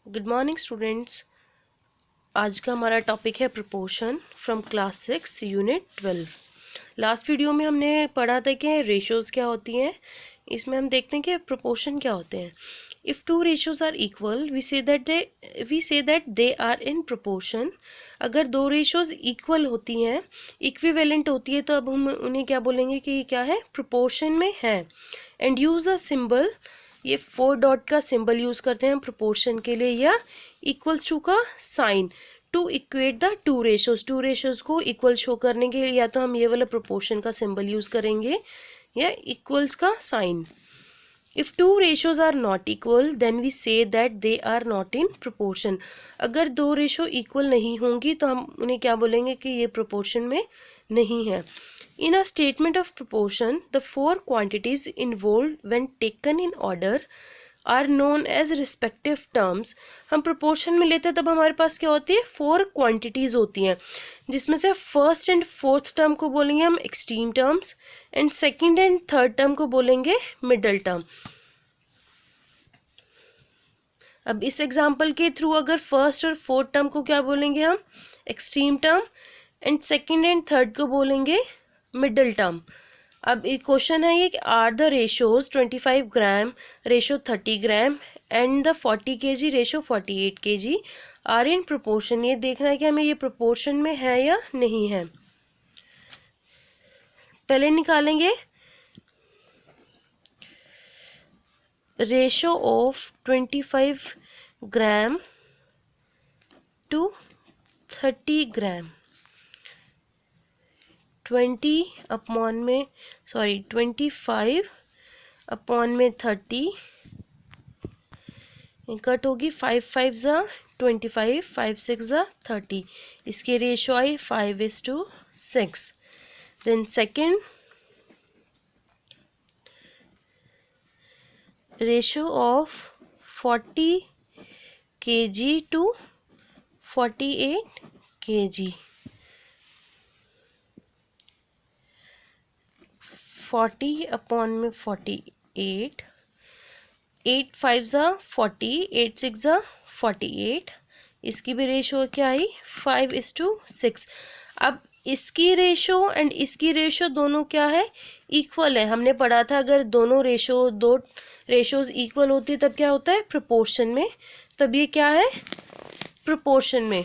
Good morning students. आज का हमारा टॉपिक है proportion from class 6 unit 12। Last video में हमने पढ़ा था कि रेशोज़ क्या होती हैं। इसमें हम देखते हैं कि प्रोपोर्शन क्या होते हैं। If two ratios are equal we say that they are in proportion. अगर दो रेशोज़ इक्वल होती हैं, इक्विवेलेंट होती है, तो अब हम उन्हें क्या बोलेंगे कि ये क्या है, प्रोपोर्शन में है। एंड यूज़ अ सिंबल, ये 4 डॉट का सिंबल यूज़ करते हैं हम प्रोपोर्शन के लिए, या इक्वल्स टू का sign to equate the two ratios को इक्वल शो करने के लिए या तो हम ये वाला प्रोपोर्शन का सिंबल यूज़ करेंगे या इक्वल्स का sign. If two ratios are not equal then we say that they are not in proportion. अगर दो रेशो इक्वल नहीं होंगी तो हम उन्हें क्या बोलेंगे कि ये प्रोपोर्शन में नहीं है। In a statement of proportion, the four quantities involved when taken in order are known as respective terms। हम proportion में लेते हैं तब हमारे पास क्या होती है, 4 quantities होती हैं, जिसमें से फर्स्ट एंड फोर्थ टर्म को बोलेंगे हम extreme terms and second and third term को बोलेंगे मिडल टर्म। अब इस एग्जाम्पल के थ्रू अगर फर्स्ट और फोर्थ टर्म को क्या बोलेंगे हम, extreme term, and second and third को बोलेंगे मिडल टर्म। अब एक क्वेश्चन है ये कि are the ratios 25 gram ratio 30 gram and the 40 kg ratio 48 kg are in proportion. ये देखना है कि हमें ये प्रोपोर्शन में है या नहीं है। पहले निकालेंगे ratio of 25 gram to 30 gram. 25 upon में 30 कट होगी, 5 5 ज़ा 25, 5 6 ज़ा 30। इसकी रेशो आई 5:6। Then second ratio of 40 kg to 48 kg। 40 upon में 48, 8 5 ज़ा 40, 8 6 ज़ा 48। इसकी भी रेशो क्या आई, 5:6। अब इसकी रेशो एंड इसकी रेशो दोनों क्या है, इक्वल है। हमने पढ़ा था अगर दो रेशोज इक्वल होती है तब क्या होता है, प्रोपोर्शन में। तब ये क्या है, प्रोपोर्शन में।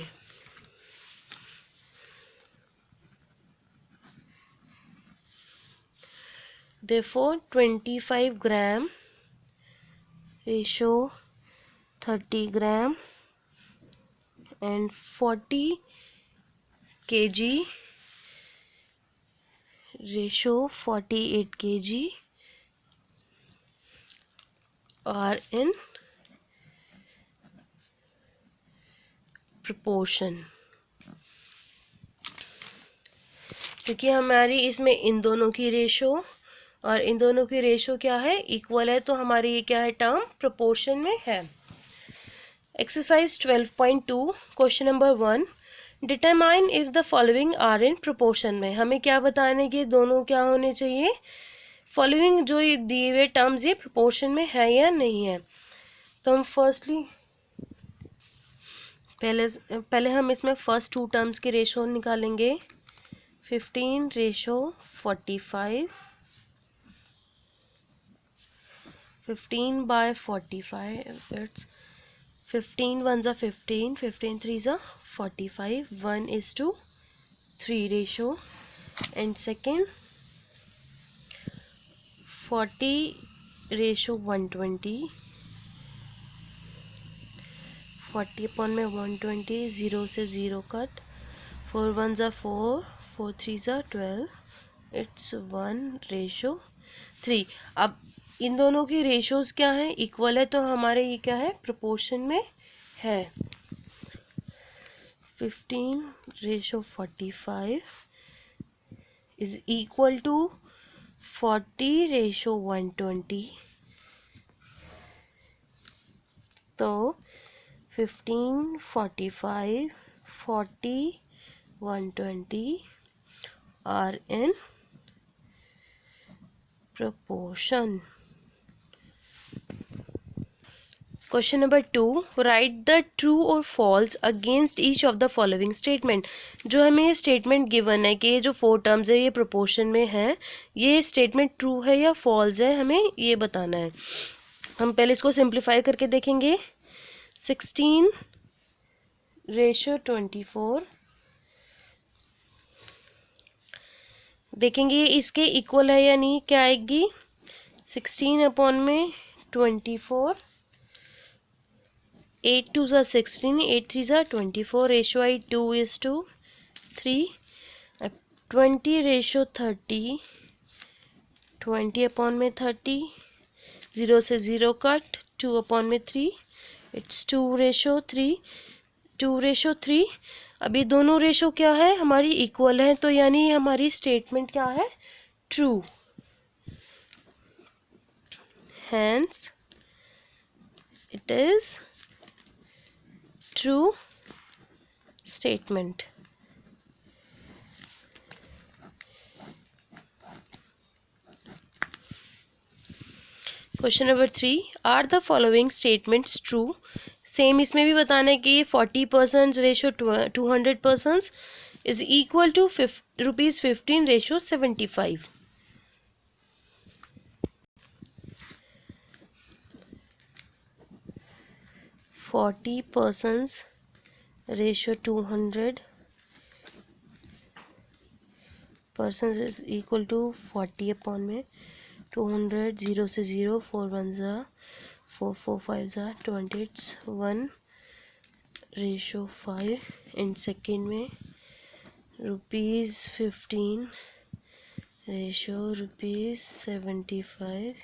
Therefore 25 gram ratio 30 gram and 40 kg ratio 48 kg are in proportion. क्योंकि हमारी इसमें इन दोनों की रेशो और इन दोनों की रेशो क्या है, इक्वल है, तो हमारी ये क्या है, टर्म प्रोपोर्शन में है। Exercise 12.2 question number 1, determine if the following are in proportion. में हमें क्या बताने के दोनों क्या होने चाहिए, फॉलोइंग जो दिए हुए टर्म्स ये प्रोपोर्शन में है या नहीं है। तो हम फर्स्टली पहले हम इसमें फर्स्ट 2 टर्म्स के रेशो निकालेंगे। 15 ratio 45, 15 by 45, it's 15 1s are 15, 15 3s are 45, 1:3 ratio। and second 40 ratio 120, 40 upon में 120, 0 से 0 cut, 4 1s are 4, 4 3s are 12, it's 1:3। अब इन दोनों की रेशोज़ क्या है, इक्वल है, तो हमारे ये क्या है, प्रोपोर्शन में है। 15 ratio 45 is equal to 40 ratio 120। तो 15 45 40 120 are in proportion. Question number 2, write the true और false against each of the following statement. जो हमें ये स्टेटमेंट गिवन है कि ये जो 4 टर्म्स है ये प्रोपोर्शन में है, ये स्टेटमेंट ट्रू है या फॉल्स है, हमें ये बताना है। हम पहले इसको सिंप्लीफाई करके देखेंगे। 16:24 देखेंगे इसके इक्वल है या नहीं। क्या आएगी? 16/24, 8 2 ज़ा 16, 8 3 ज़ा 24, रेशो आई 2:3। अब 20:30, 20/30, 0 से 0 कट, 2/3, इट्स 2:3, 2:3। अब ये दोनों रेशो क्या है? हमारी इक्वल है, तो यानी हमारी स्टेटमेंट क्या है? True. Hence it is true statement. Question number 3, are the following statements true. Same इसमें भी बताना है कि ये 40% ratio 200% is equal to ₹15 ratio 75। 40% ratio 200% is equal to 40/200, 0 से 0, 4 1 ज़ा 4 4 5 ज़ा 20, इट्स 1:5। इन सेकेंड में ₹15 रेशो ₹75,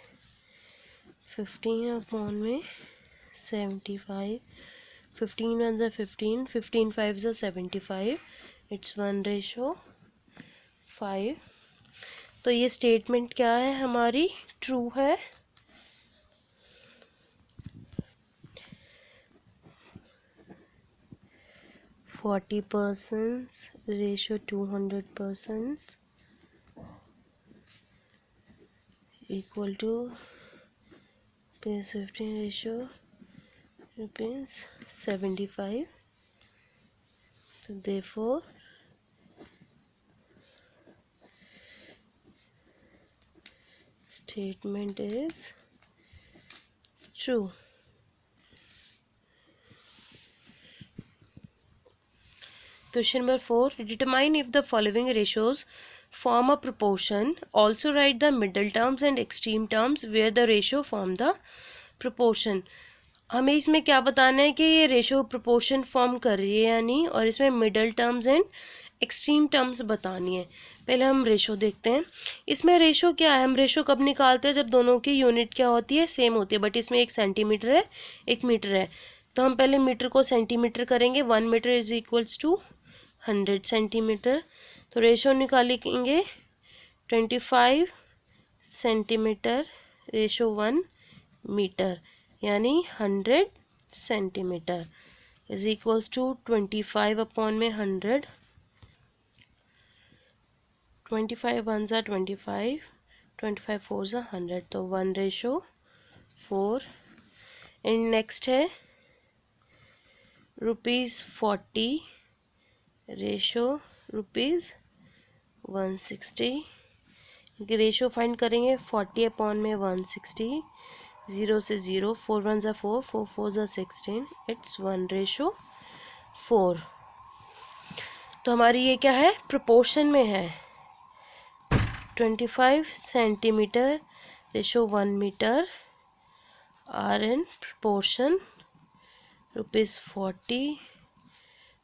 15/75, 15 1 ज़ा 15, 15 5 ज़ा 75, इट्स 1:5। तो ये स्टेटमेंट क्या है? हमारी ट्रू है। %40 ratio 200% equal to ₹15 ratio ₹75। So therefore statement is true. Question number 4, determine if the following ratios form a proportion. Also write the middle terms and extreme terms where the ratio form the proportion. हमें इसमें क्या बताना है कि ये ratio proportion form कर रही है या नहीं, और इसमें middle terms and extreme terms बतानी है। पहले हम रेशो देखते हैं। इसमें रेशो क्या है? हम रेशो कब निकालते हैं? जब दोनों की यूनिट क्या होती है? सेम होती है। बट इसमें एक सेंटीमीटर है, एक मीटर है, तो हम पहले मीटर को सेंटीमीटर करेंगे। 1 metre is equals to 100 centimetre. तो रेशो निकालेंगे 25 सेंटीमीटर रेशो 1 मीटर, यानी 100 सेंटीमीटर इज इक्वल्स टू 25/100। 25 1 ज़ा 25, 25 4 ज़ा 100, तो 1:4। एंड नेक्स्ट है ₹40 रेशो ₹160। रेशो फाइंड करेंगे 40/160, 0 से 0, 4 1 ज़ा 4, 4 4 ज़ा 16, इट्स 1:4। तो हमारी ये क्या है? प्रोपोर्शन में है। 25 centimetre ratio 1 metre are in proportion ₹40,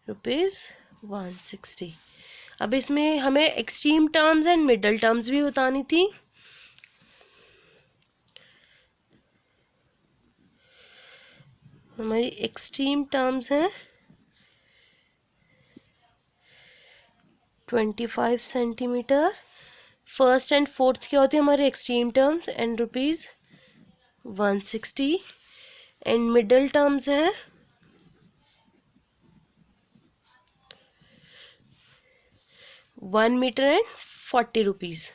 ₹160। अब इसमें हमें extreme terms and middle terms भी बतानी थी। हमारी एक्सट्रीम टर्म्स हैं 25 सेंटीमीटर। फर्स्ट एंड फोर्थ क्या होती है हमारे extreme terms, and ₹160। And middle terms हैं 1 मीटर एंड ₹40।